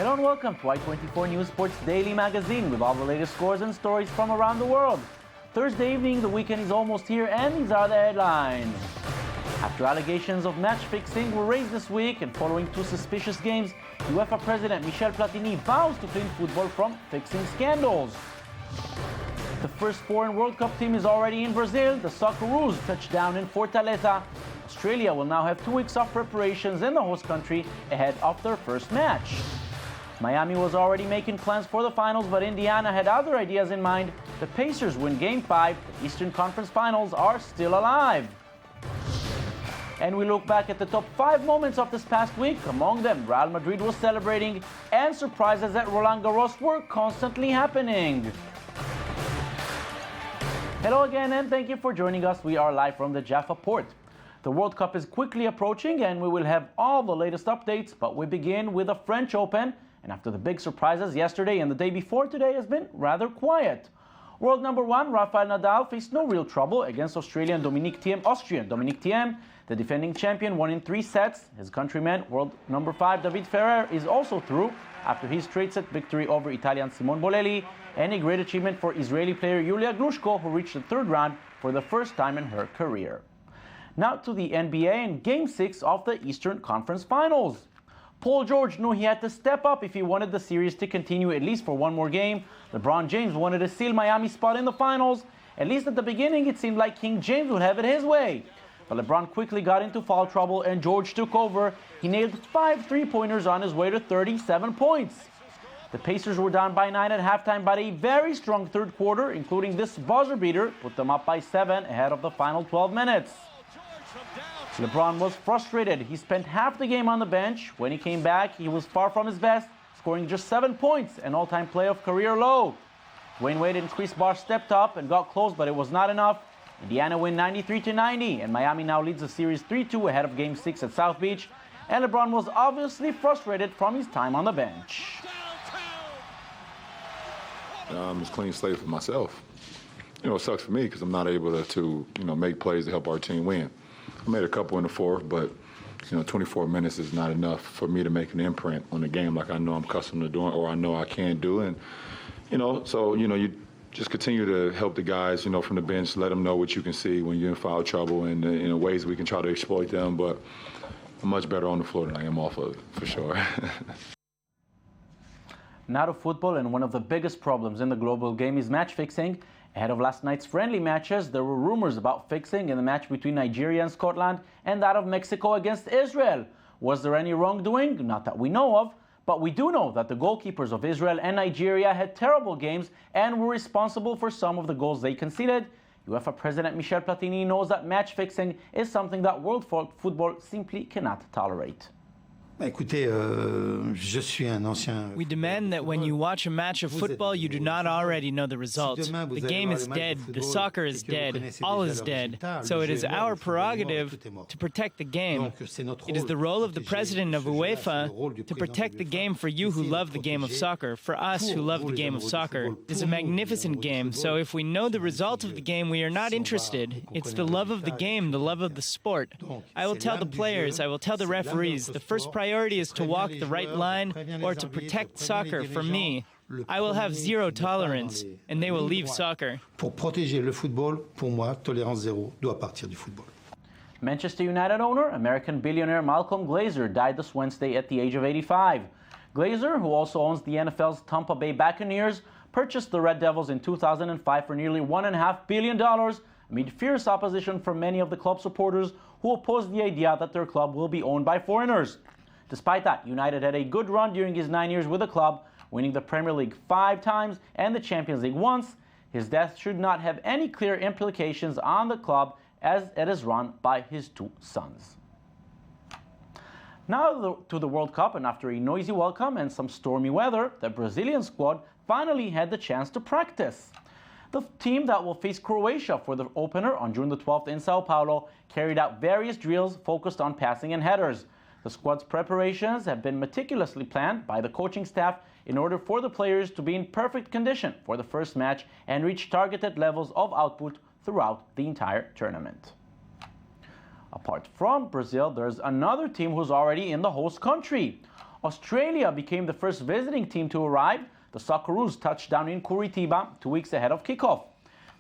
Hello and welcome to I24 News Sports Daily Magazine with all the latest scores and stories from around the world. Thursday evening, the weekend is almost here, and these are the headlines. After allegations of match fixing were raised this week and following two suspicious games, UEFA President Michelle Plattini vows to clean football from fixing scandals. The first foreign World Cup team is already in Brazil. The Socceroos touched down in Fortaleza. Australia will now have 2 weeks of preparations in the host country ahead of their first match. Miami was already making plans for the finals, but Indiana had other ideas in mind. The Pacers win Game 5. The Eastern Conference Finals are still alive. And we look back at the top 5 moments of this past week. Among them, Real Madrid was celebrating, and surprises at Roland Garros were constantly happening. Hello again, and thank you for joining us. We are live from the Jaffa Port. The World Cup is quickly approaching, and we will have all the latest updates, but we begin with the French Open. And after the big surprises yesterday and the day before, today has been rather quiet. World number 1, Rafael Nadal, faced no real trouble against Austrian Dominic Thiem. The defending champion won in 3 sets. His countryman, world number 5, David Ferrer, is also through after his straight set victory over Italian Simone Bolelli, and a great achievement for Israeli player Yulia Glushko, who reached the 3rd round for the first time in her career. Now to the NBA and Game 6 of the Eastern Conference Finals. Paul George knew he had to step up if he wanted the series to continue at least for one more game. LeBron James wanted to seal Miami's spot in the finals. At least at the beginning, it seemed like King James would have it his way. But LeBron quickly got into foul trouble and George took over. He nailed 5 3-pointers on his way to 37 points. The Pacers were down by 9 at halftime, but a very strong third quarter, including this buzzer beater, put them up by 7 ahead of the final 12 minutes. LeBron was frustrated. He spent half the game on the bench. When he came back, he was far from his best, scoring just 7 points, an all-time playoff career low. Dwayne Wade and Chris Bosh stepped up and got close, but it was not enough. Indiana win 93-90, and Miami now leads the series 3-2 ahead of Game 6 at South Beach. And LeBron was obviously frustrated from his time on the bench. It's a clean slate for myself. It sucks for me because I'm not able to make plays to help our team win. I made a couple in the fourth, but 24 minutes is not enough for me to make an imprint on the game like I know I'm accustomed to doing, or I know I can do. And so you just continue to help the guys, from the bench, let them know what you can see when you're in foul trouble, and in ways we can try to exploit them. But I'm much better on the floor than I am off of it, for sure. Now to football, and one of the biggest problems in the global game is match fixing. Ahead of last night's friendly matches, there were rumors about fixing in the match between Nigeria and Scotland and that of Mexico against Israel. Was there any wrongdoing? Not that we know of, but we do know that the goalkeepers of Israel and Nigeria had terrible games and were responsible for some of the goals they conceded. UEFA President Michelle Plattini knows that match fixing is something that world football simply cannot tolerate. We demand that when you watch a match of football, you do not already know the result. The game is dead, the soccer is dead, all is dead. So it is our prerogative to protect the game. It is the role of the president of UEFA to protect the game for you who love the game of soccer, for us who love the game of soccer. It is a magnificent game, so if we know the result of the game, we are not interested. It's the love of the game, the love of the sport. I will tell the players, I will tell the referees, the first priority is to walk the right line or to protect soccer. For me, I will have zero tolerance, and they will leave soccer. Pour protéger le football, pour moi, tolérance zéro doit partir du football. Manchester United owner, American billionaire Malcolm Glazer, died this Wednesday at the age of 85. Glazer, who also owns the NFL's Tampa Bay Buccaneers, purchased the Red Devils in 2005 for nearly $1.5 billion, amid fierce opposition from many of the club supporters who oppose the idea that their club will be owned by foreigners. Despite that, United had a good run during his 9 years with the club, winning the Premier League 5 times and the Champions League once. His death should not have any clear implications on the club, as it is run by his 2 sons. Now to the World Cup, and after a noisy welcome and some stormy weather, the Brazilian squad finally had the chance to practice. The team that will face Croatia for the opener on June the 12th in Sao Paulo carried out various drills focused on passing and headers. The squad's preparations have been meticulously planned by the coaching staff in order for the players to be in perfect condition for the first match and reach targeted levels of output throughout the entire tournament. Apart from Brazil, there's another team who's already in the host country. Australia became the first visiting team to arrive. The Socceroos touched down in Curitiba 2 weeks ahead of kickoff.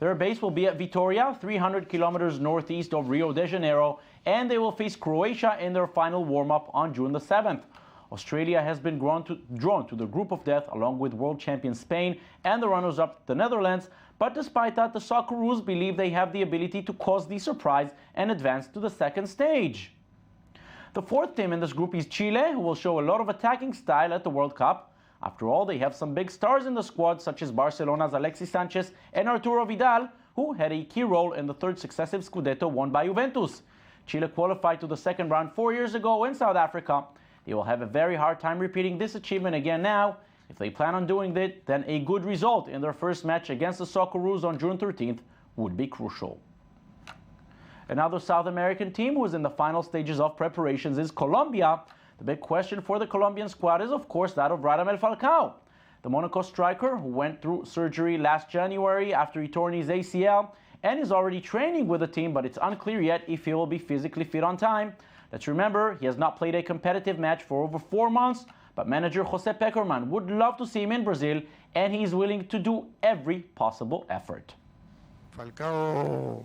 Their base will be at Vitoria, 300 kilometers northeast of Rio de Janeiro, and they will face Croatia in their final warm-up on June the 7th. Australia has been drawn to the group of death along with world champion Spain and the runners-up the Netherlands, but despite that, the Socceroos believe they have the ability to cause the surprise and advance to the second stage. The fourth team in this group is Chile, who will show a lot of attacking style at the World Cup. After all, they have some big stars in the squad, such as Barcelona's Alexis Sanchez and Arturo Vidal, who had a key role in the third successive Scudetto won by Juventus. Chile qualified to the second round 4 years ago in South Africa. They will have a very hard time repeating this achievement again now. If they plan on doing it, then a good result in their first match against the Socceroos on June 13th would be crucial. Another South American team who is in the final stages of preparations is Colombia. The big question for the Colombian squad is, of course, that of Radamel Falcao. The Monaco striker, who went through surgery last January after he tore his ACL and is already training with the team, but it's unclear yet if he will be physically fit on time. Let's remember, he has not played a competitive match for over 4 months, but manager Jose Pekerman would love to see him in Brazil, and he is willing to do every possible effort. Falcao,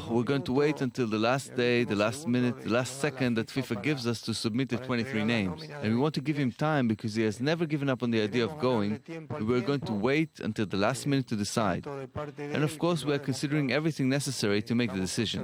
we're going to wait until the last day, the last minute, the last second that FIFA gives us to submit the 23 names. And we want to give him time because he has never given up on the idea of going. We're going to wait until the last minute to decide. And of course, we are considering everything necessary to make the decision.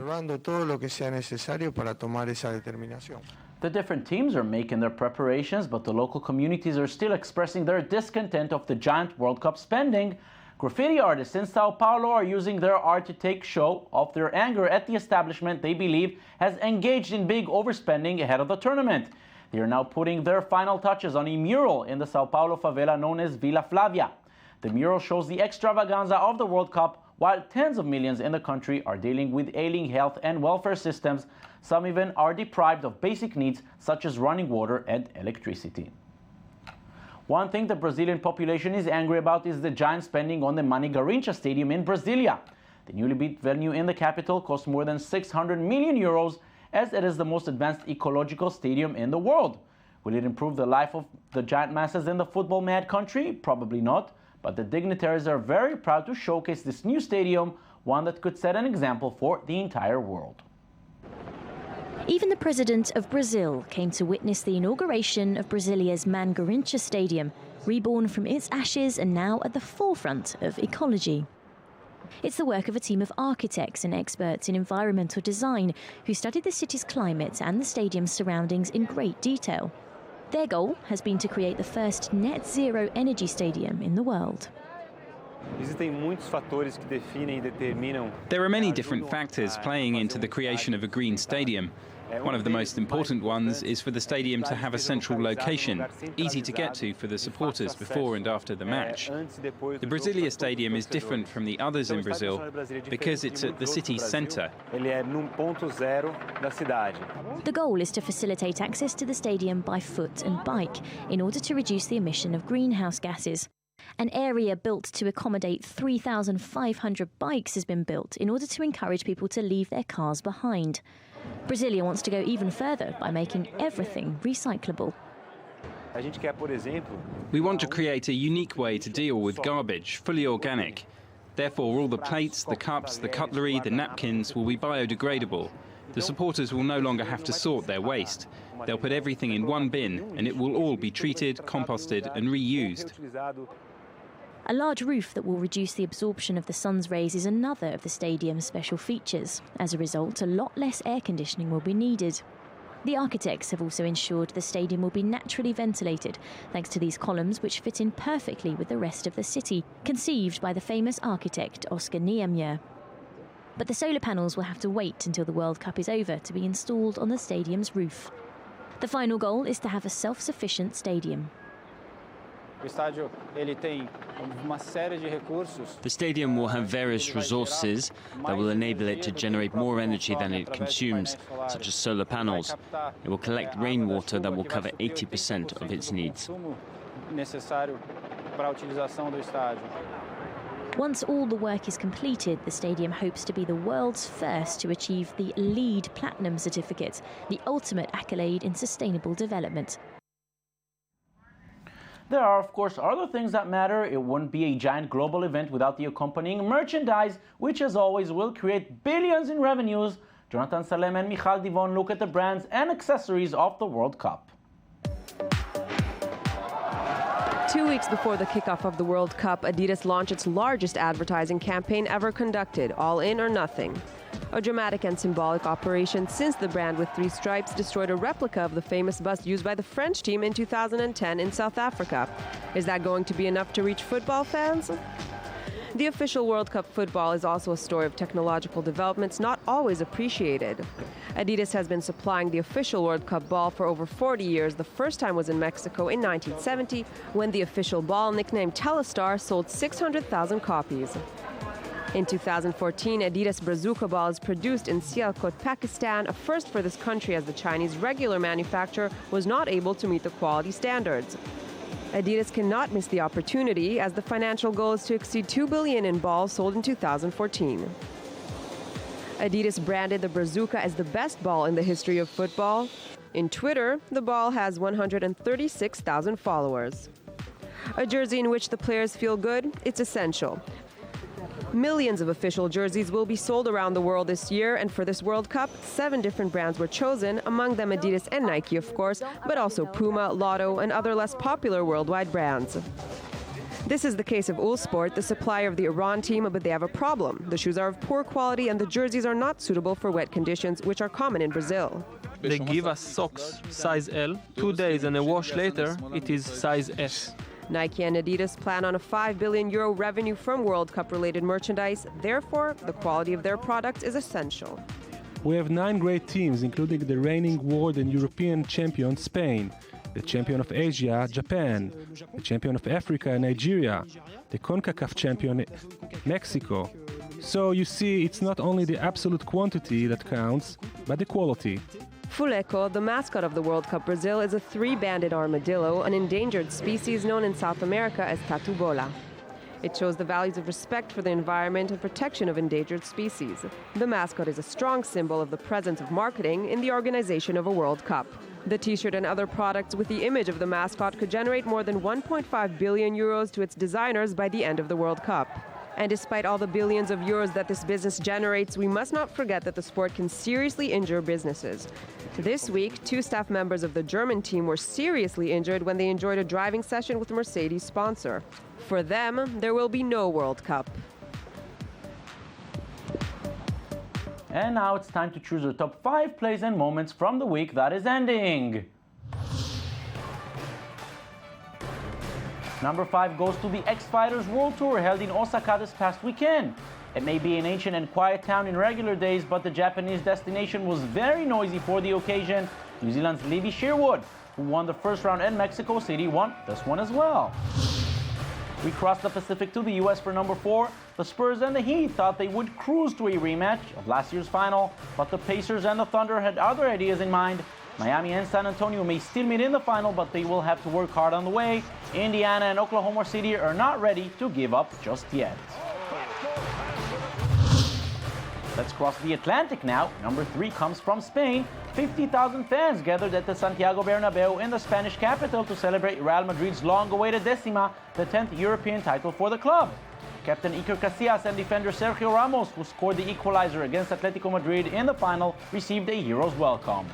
The different teams are making their preparations, but the local communities are still expressing their discontent of the giant World Cup spending. Graffiti artists in Sao Paulo are using their art to take show of their anger at the establishment they believe has engaged in big overspending ahead of the tournament. They are now putting their final touches on a mural in the Sao Paulo favela known as Vila Flavia. The mural shows the extravaganza of the World Cup, while tens of millions in the country are dealing with ailing health and welfare systems. Some even are deprived of basic needs such as running water and electricity. One thing the Brazilian population is angry about is the giant spending on the Mani Garrincha Stadium in Brasilia. The newly built venue in the capital costs more than 600 million euros, as it is the most advanced ecological stadium in the world. Will it improve the life of the giant masses in the football-mad country? Probably not, but the dignitaries are very proud to showcase this new stadium, one that could set an example for the entire world. Even the president of Brazil came to witness the inauguration of Brasilia's Mani Garrincha Stadium, reborn from its ashes and now at the forefront of ecology. It's the work of a team of architects and experts in environmental design who studied the city's climate and the stadium's surroundings in great detail. Their goal has been to create the first net zero energy stadium in the world. There are many different factors playing into the creation of a green stadium. One of the most important ones is for the stadium to have a central location, easy to get to for the supporters before and after the match. The Brasilia Stadium is different from the others in Brazil because it's at the city's centre. The goal is to facilitate access to the stadium by foot and bike in order to reduce the emission of greenhouse gases. An area built to accommodate 3,500 bikes has been built in order to encourage people to leave their cars behind. Brasilia wants to go even further by making everything recyclable. We want to create a unique way to deal with garbage, fully organic. Therefore, all the plates, the cups, the cutlery, the napkins will be biodegradable. The supporters will no longer have to sort their waste. They'll put everything in one bin and it will all be treated, composted and reused. A large roof that will reduce the absorption of the sun's rays is another of the stadium's special features. As a result, a lot less air conditioning will be needed. The architects have also ensured the stadium will be naturally ventilated, thanks to these columns which fit in perfectly with the rest of the city, conceived by the famous architect Oscar Niemeyer. But the solar panels will have to wait until the World Cup is over to be installed on the stadium's roof. The final goal is to have a self-sufficient stadium. The stadium will have various resources that will enable it to generate more energy than it consumes, such as solar panels. It will collect rainwater that will cover 80% of its needs. Once all the work is completed, the stadium hopes to be the world's first to achieve the LEED Platinum certificate, the ultimate accolade in sustainable development. There are, of course, other things that matter. It wouldn't be a giant global event without the accompanying merchandise, which, as always, will create billions in revenues. Jonathan Salem and Michal Divon look at the brands and accessories of the World Cup. 2 weeks before the kickoff of the World Cup, Adidas launched its largest advertising campaign ever conducted, All In or Nothing. A dramatic and symbolic operation since the brand with 3 stripes destroyed a replica of the famous bust used by the French team in 2010 in South Africa. Is that going to be enough to reach football fans? The official World Cup football is also a story of technological developments not always appreciated. Adidas has been supplying the official World Cup ball for over 40 years. The first time was in Mexico in 1970, when the official ball, nicknamed Telestar, sold 600,000 copies. In 2014, Adidas Brazuca ball is produced in Sialkot, Pakistan, a first for this country as the Chinese regular manufacturer was not able to meet the quality standards. Adidas cannot miss the opportunity, as the financial goal is to exceed $2 billion in balls sold in 2014. Adidas branded the Brazuca as the best ball in the history of football. In Twitter, the ball has 136,000 followers. A jersey in which the players feel good, it's essential. Millions of official jerseys will be sold around the world this year, and for this World Cup, 7 different brands were chosen, among them Adidas and Nike, of course, but also Puma, Lotto, and other less popular worldwide brands. This is the case of Uhlsport, the supplier of the Iran team, but they have a problem. The shoes are of poor quality and the jerseys are not suitable for wet conditions, which are common in Brazil. They give us socks size L. 2 days and a wash later, it is size S. Nike and Adidas plan on a €5 billion revenue from World Cup-related merchandise. Therefore, the quality of their products is essential. We have 9 great teams, including the reigning world and European champion, Spain, the champion of Asia, Japan, the champion of Africa, Nigeria, the CONCACAF champion, Mexico. So you see, it's not only the absolute quantity that counts, but the quality. Fuleco, the mascot of the World Cup Brazil, is a 3-banded armadillo, an endangered species known in South America as tatu-bola. It shows the values of respect for the environment and protection of endangered species. The mascot is a strong symbol of the presence of marketing in the organization of a World Cup. The T-shirt and other products with the image of the mascot could generate more than €1.5 billion to its designers by the end of the World Cup. And despite all the billions of euros that this business generates, we must not forget that the sport can seriously injure businesses. This week, 2 staff members of the German team were seriously injured when they enjoyed a driving session with Mercedes' sponsor. For them, there will be no World Cup. And now it's time to choose the top 5 plays and moments from the week that is ending. Number 5 goes to the X-Fighters World Tour held in Osaka this past weekend. It may be an ancient and quiet town in regular days, but the Japanese destination was very noisy for the occasion. New Zealand's Levi Sherwood, who won the first round in Mexico City, won this one as well. We crossed the Pacific to the US for number 4. The Spurs and the Heat thought they would cruise to a rematch of last year's final, but the Pacers and the Thunder had other ideas in mind. Miami and San Antonio may still meet in the final, but they will have to work hard on the way. Indiana and Oklahoma City are not ready to give up just yet. Let's cross the Atlantic now. Number 3 comes from Spain. 50,000 fans gathered at the Santiago Bernabeu in the Spanish capital to celebrate Real Madrid's long-awaited décima, the 10th European title for the club. Captain Iker Casillas and defender Sergio Ramos, who scored the equalizer against Atletico Madrid in the final, received a hero's welcome.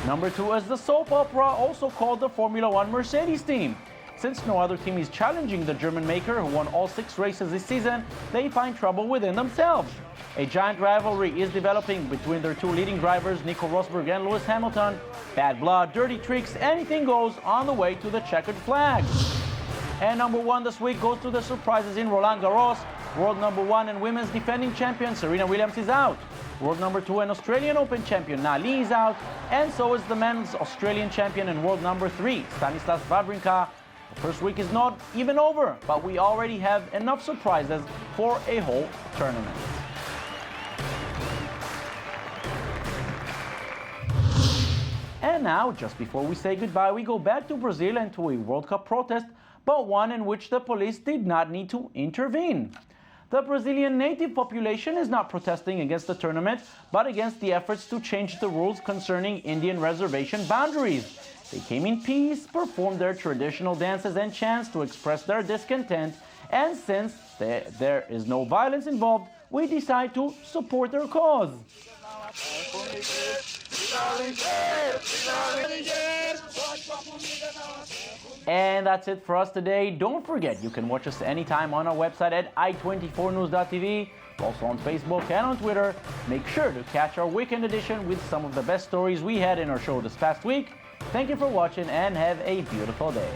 Number 2 is the soap opera, also called the Formula One Mercedes team. Since no other team is challenging the German maker, who won all 6 races this season, they find trouble within themselves. A giant rivalry is developing between their 2 leading drivers, Nico Rosberg and Lewis Hamilton. Bad blood, dirty tricks, anything goes on the way to the checkered flag. And number 1 this week goes to the surprises in Roland Garros. World number 1 and women's defending champion Serena Williams is out. World number 2 and Australian Open champion Na Li is out. And so is the men's Australian champion and world number 3, Stanislas Wawrinka. The first week is not even over, but we already have enough surprises for a whole tournament. And now, just before we say goodbye, we go back to Brazil and to a World Cup protest but one in which the police did not need to intervene. The Brazilian native population is not protesting against the tournament, but against the efforts to change the rules concerning Indian reservation boundaries. They came in peace, performed their traditional dances and chants to express their discontent, and since there is no violence involved, we decide to support their cause. And that's it for us today. Don't forget, you can watch us anytime on our website at i24news.tv, also on Facebook and on Twitter. Make sure to catch our weekend edition with some of the best stories we had in our show this past week. Thank you for watching and have a beautiful day.